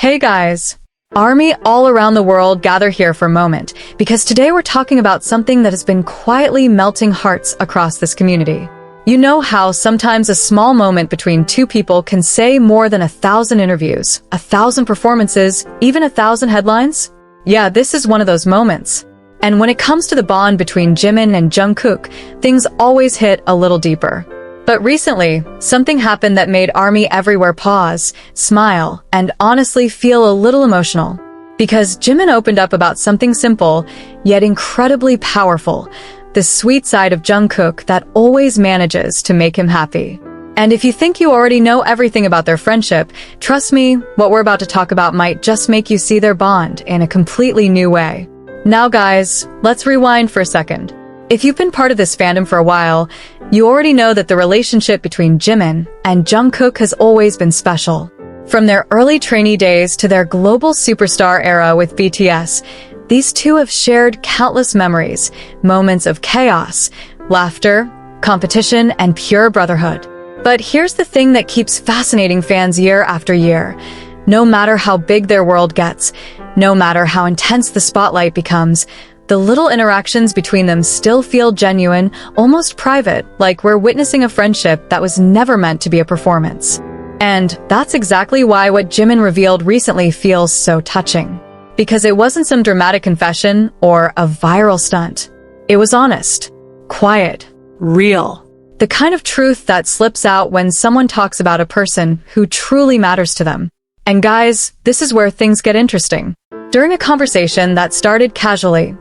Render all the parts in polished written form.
Hey guys! ARMY all around the world gather here for a moment, because today we're talking about something that has been quietly melting hearts across this community. You know how sometimes a small moment between two people can say more than 1,000 interviews, 1,000 performances, even 1,000 headlines? Yeah, this is one of those moments. And when it comes to the bond between Jimin and Jungkook, things always hit a little deeper. But recently, something happened that made ARMY everywhere pause, smile, and honestly feel a little emotional. Because Jimin opened up about something simple, yet incredibly powerful, the sweet side of Jungkook that always manages to make him happy. And if you think you already know everything about their friendship, trust me, what we're about to talk about might just make you see their bond in a completely new way. Now guys, let's rewind for a second. If you've been part of this fandom for a while, you already know that the relationship between Jimin and Jungkook has always been special. From their early trainee days to their global superstar era with BTS, these two have shared countless memories, moments of chaos, laughter, competition, and pure brotherhood. But here's the thing that keeps fascinating fans year after year. No matter how big their world gets, no matter how intense the spotlight becomes, the little interactions between them still feel genuine, almost private, like we're witnessing a friendship that was never meant to be a performance. And that's exactly why what Jimin revealed recently feels so touching. Because it wasn't some dramatic confession or a viral stunt. It was honest, quiet, real. The kind of truth that slips out when someone talks about a person who truly matters to them. And guys, this is where things get interesting. During a conversation that started casually,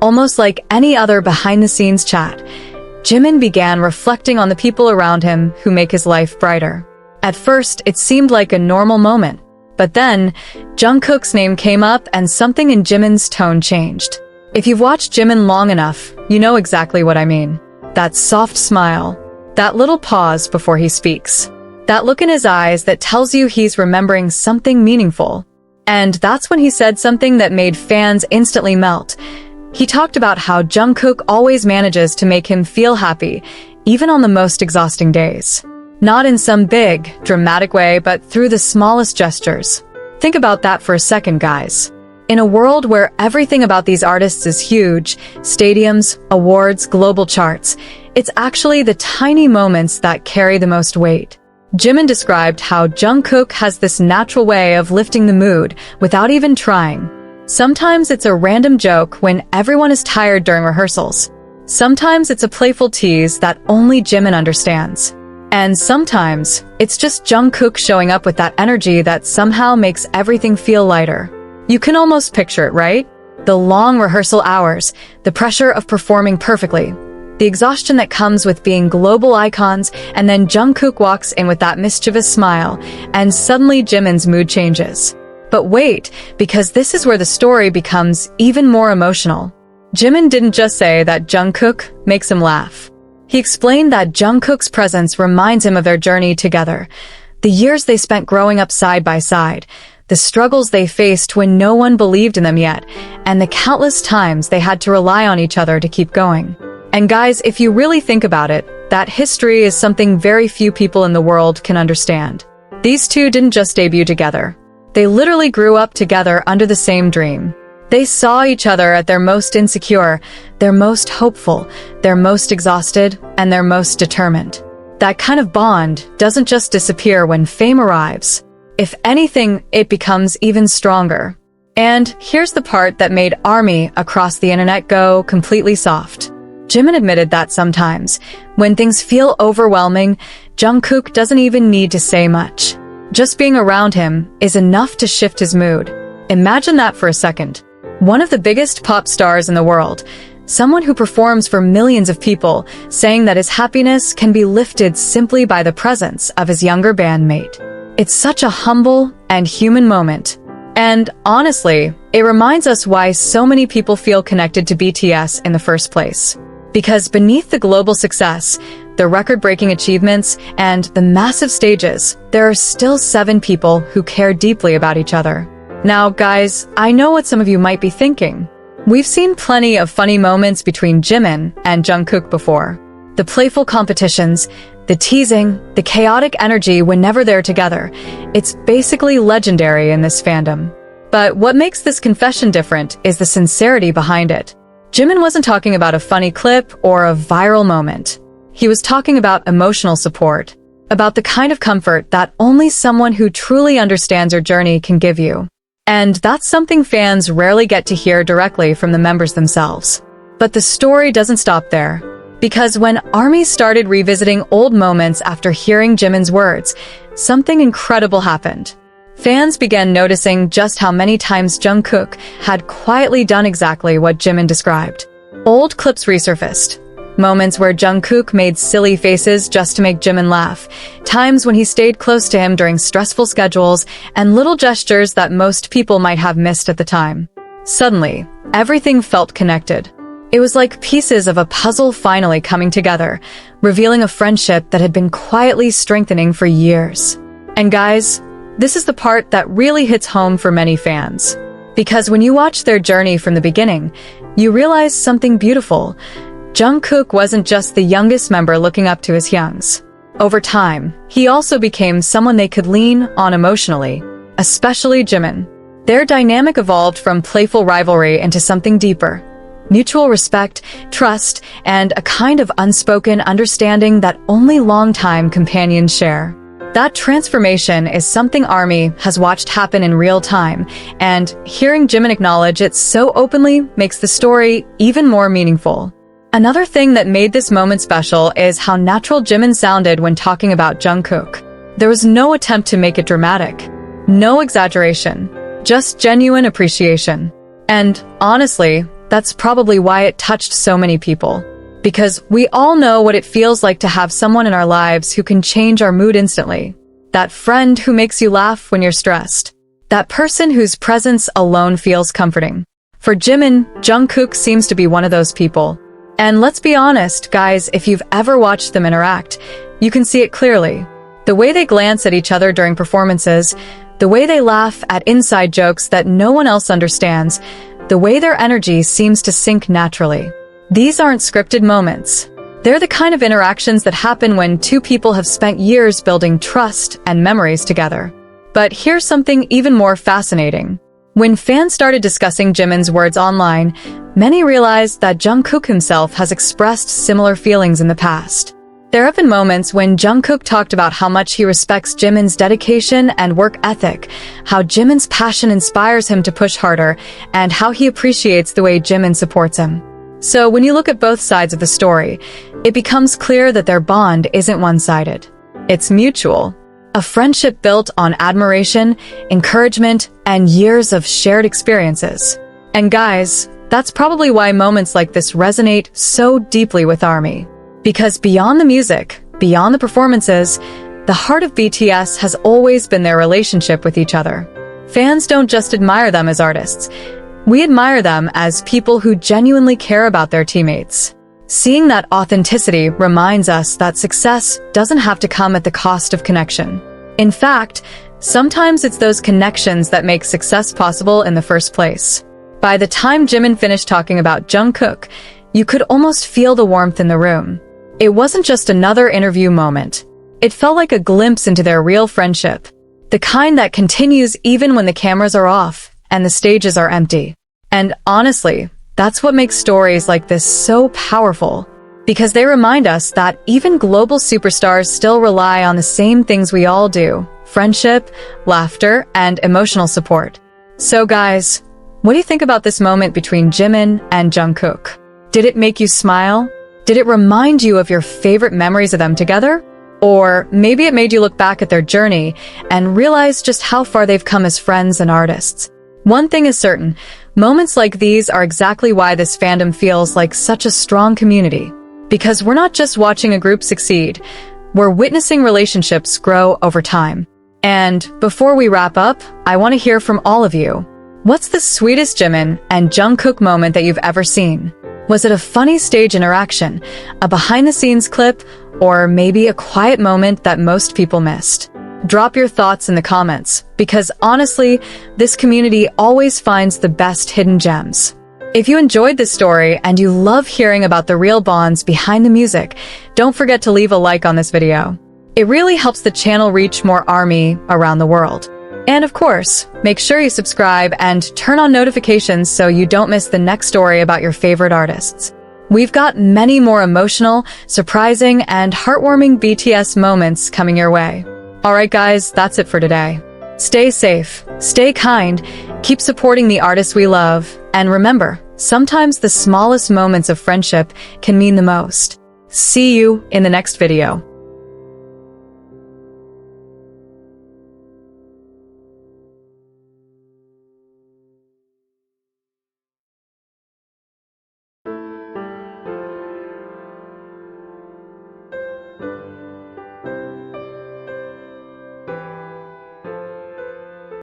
almost like any other behind-the-scenes chat, Jimin began reflecting on the people around him who make his life brighter. At first, it seemed like a normal moment, but then, Jungkook's name came up and something in Jimin's tone changed. If you've watched Jimin long enough, you know exactly what I mean. That soft smile, that little pause before he speaks, that look in his eyes that tells you he's remembering something meaningful. And that's when he said something that made fans instantly melt. He talked about how Jungkook always manages to make him feel happy, even on the most exhausting days. Not in some big, dramatic way, but through the smallest gestures. Think about that for a second, guys. In a world where everything about these artists is huge, stadiums, awards, global charts, it's actually the tiny moments that carry the most weight. Jimin described how Jungkook has this natural way of lifting the mood without even trying. Sometimes it's a random joke when everyone is tired during rehearsals. Sometimes it's a playful tease that only Jimin understands. And sometimes it's just Jungkook showing up with that energy that somehow makes everything feel lighter. You can almost picture it, right? The long rehearsal hours, the pressure of performing perfectly, the exhaustion that comes with being global icons, and then Jungkook walks in with that mischievous smile, and suddenly Jimin's mood changes. But wait, because this is where the story becomes even more emotional. Jimin didn't just say that Jungkook makes him laugh. He explained that Jungkook's presence reminds him of their journey together, the years they spent growing up side by side, the struggles they faced when no one believed in them yet, and the countless times they had to rely on each other to keep going. And guys, if you really think about it, that history is something very few people in the world can understand. These two didn't just debut together. They literally grew up together under the same dream. They saw each other at their most insecure, their most hopeful, their most exhausted, and their most determined. That kind of bond doesn't just disappear when fame arrives. If anything, it becomes even stronger. And here's the part that made ARMY across the internet go completely soft. Jimin admitted that sometimes, when things feel overwhelming, Jungkook doesn't even need to say much. Just being around him is enough to shift his mood. Imagine that for a second. One of the biggest pop stars in the world, someone who performs for millions of people, saying that his happiness can be lifted simply by the presence of his younger bandmate. It's such a humble and human moment. And honestly, it reminds us why so many people feel connected to BTS in the first place. Because beneath the global success, the record-breaking achievements, and the massive stages, there are still 7 people who care deeply about each other. Now, guys, I know what some of you might be thinking. We've seen plenty of funny moments between Jimin and Jungkook before. The playful competitions, The teasing, the chaotic energy whenever they're together. It's basically legendary in this fandom. But what makes this confession different is the sincerity behind it. Jimin wasn't talking about a funny clip or a viral moment. He was talking about emotional support, about the kind of comfort that only someone who truly understands your journey can give you. And that's something fans rarely get to hear directly from the members themselves. But the story doesn't stop there. Because when ARMY started revisiting old moments after hearing Jimin's words, something incredible happened. Fans began noticing just how many times Jungkook had quietly done exactly what Jimin described. Old clips resurfaced. Moments where Jungkook made silly faces just to make Jimin laugh. Times when he stayed close to him during stressful schedules, and little gestures that most people might have missed at the time. Suddenly, everything felt connected. It was like pieces of a puzzle finally coming together, revealing a friendship that had been quietly strengthening for years. And guys, this is the part that really hits home for many fans. Because when you watch their journey from the beginning, you realize something beautiful. Jungkook wasn't just the youngest member looking up to his youngs. Over time, he also became someone they could lean on emotionally, especially Jimin. Their dynamic evolved from playful rivalry into something deeper. Mutual respect, trust, and a kind of unspoken understanding that only longtime companions share. That transformation is something ARMY has watched happen in real time, and hearing Jimin acknowledge it so openly makes the story even more meaningful. Another thing that made this moment special is how natural Jimin sounded when talking about Jungkook. There was no attempt to make it dramatic. No exaggeration. Just genuine appreciation. And honestly, that's probably why it touched so many people. Because we all know what it feels like to have someone in our lives who can change our mood instantly. That friend who makes you laugh when you're stressed. That person whose presence alone feels comforting. For Jimin, Jungkook seems to be one of those people. And let's be honest, guys, if you've ever watched them interact, you can see it clearly. The way they glance at each other during performances, the way they laugh at inside jokes that no one else understands, the way their energy seems to sync naturally. These aren't scripted moments. They're the kind of interactions that happen when two people have spent years building trust and memories together. But here's something even more fascinating. When fans started discussing Jimin's words online, many realized that Jungkook himself has expressed similar feelings in the past. There have been moments when Jungkook talked about how much he respects Jimin's dedication and work ethic, how Jimin's passion inspires him to push harder, and how he appreciates the way Jimin supports him. So when you look at both sides of the story, it becomes clear that their bond isn't one-sided. It's mutual. A friendship built on admiration, encouragement, and years of shared experiences. And guys, that's probably why moments like this resonate so deeply with ARMY. Because beyond the music, beyond the performances, the heart of BTS has always been their relationship with each other. Fans don't just admire them as artists. We admire them as people who genuinely care about their teammates. Seeing that authenticity reminds us that success doesn't have to come at the cost of connection. In fact, sometimes it's those connections that make success possible in the first place. By the time Jimin finished talking about Jungkook, you could almost feel the warmth in the room. It wasn't just another interview moment. It felt like a glimpse into their real friendship. The kind that continues even when the cameras are off and the stages are empty. And honestly, that's what makes stories like this so powerful. Because they remind us that even global superstars still rely on the same things we all do: friendship, laughter, and emotional support. So guys, what do you think about this moment between Jimin and Jungkook? Did it make you smile? Did it remind you of your favorite memories of them together? Or maybe it made you look back at their journey and realize just how far they've come as friends and artists. One thing is certain, moments like these are exactly why this fandom feels like such a strong community. Because we're not just watching a group succeed, we're witnessing relationships grow over time. And before we wrap up, I want to hear from all of you. What's the sweetest Jimin and Jungkook moment that you've ever seen? Was it a funny stage interaction, a behind-the-scenes clip, or maybe a quiet moment that most people missed? Drop your thoughts in the comments, because honestly, this community always finds the best hidden gems. If you enjoyed this story and you love hearing about the real bonds behind the music, don't forget to leave a like on this video. It really helps the channel reach more ARMY around the world. And of course, make sure you subscribe and turn on notifications so you don't miss the next story about your favorite artists. We've got many more emotional, surprising, and heartwarming BTS moments coming your way. Alright guys, that's it for today. Stay safe, stay kind, keep supporting the artists we love, and remember, sometimes the smallest moments of friendship can mean the most. See you in the next video.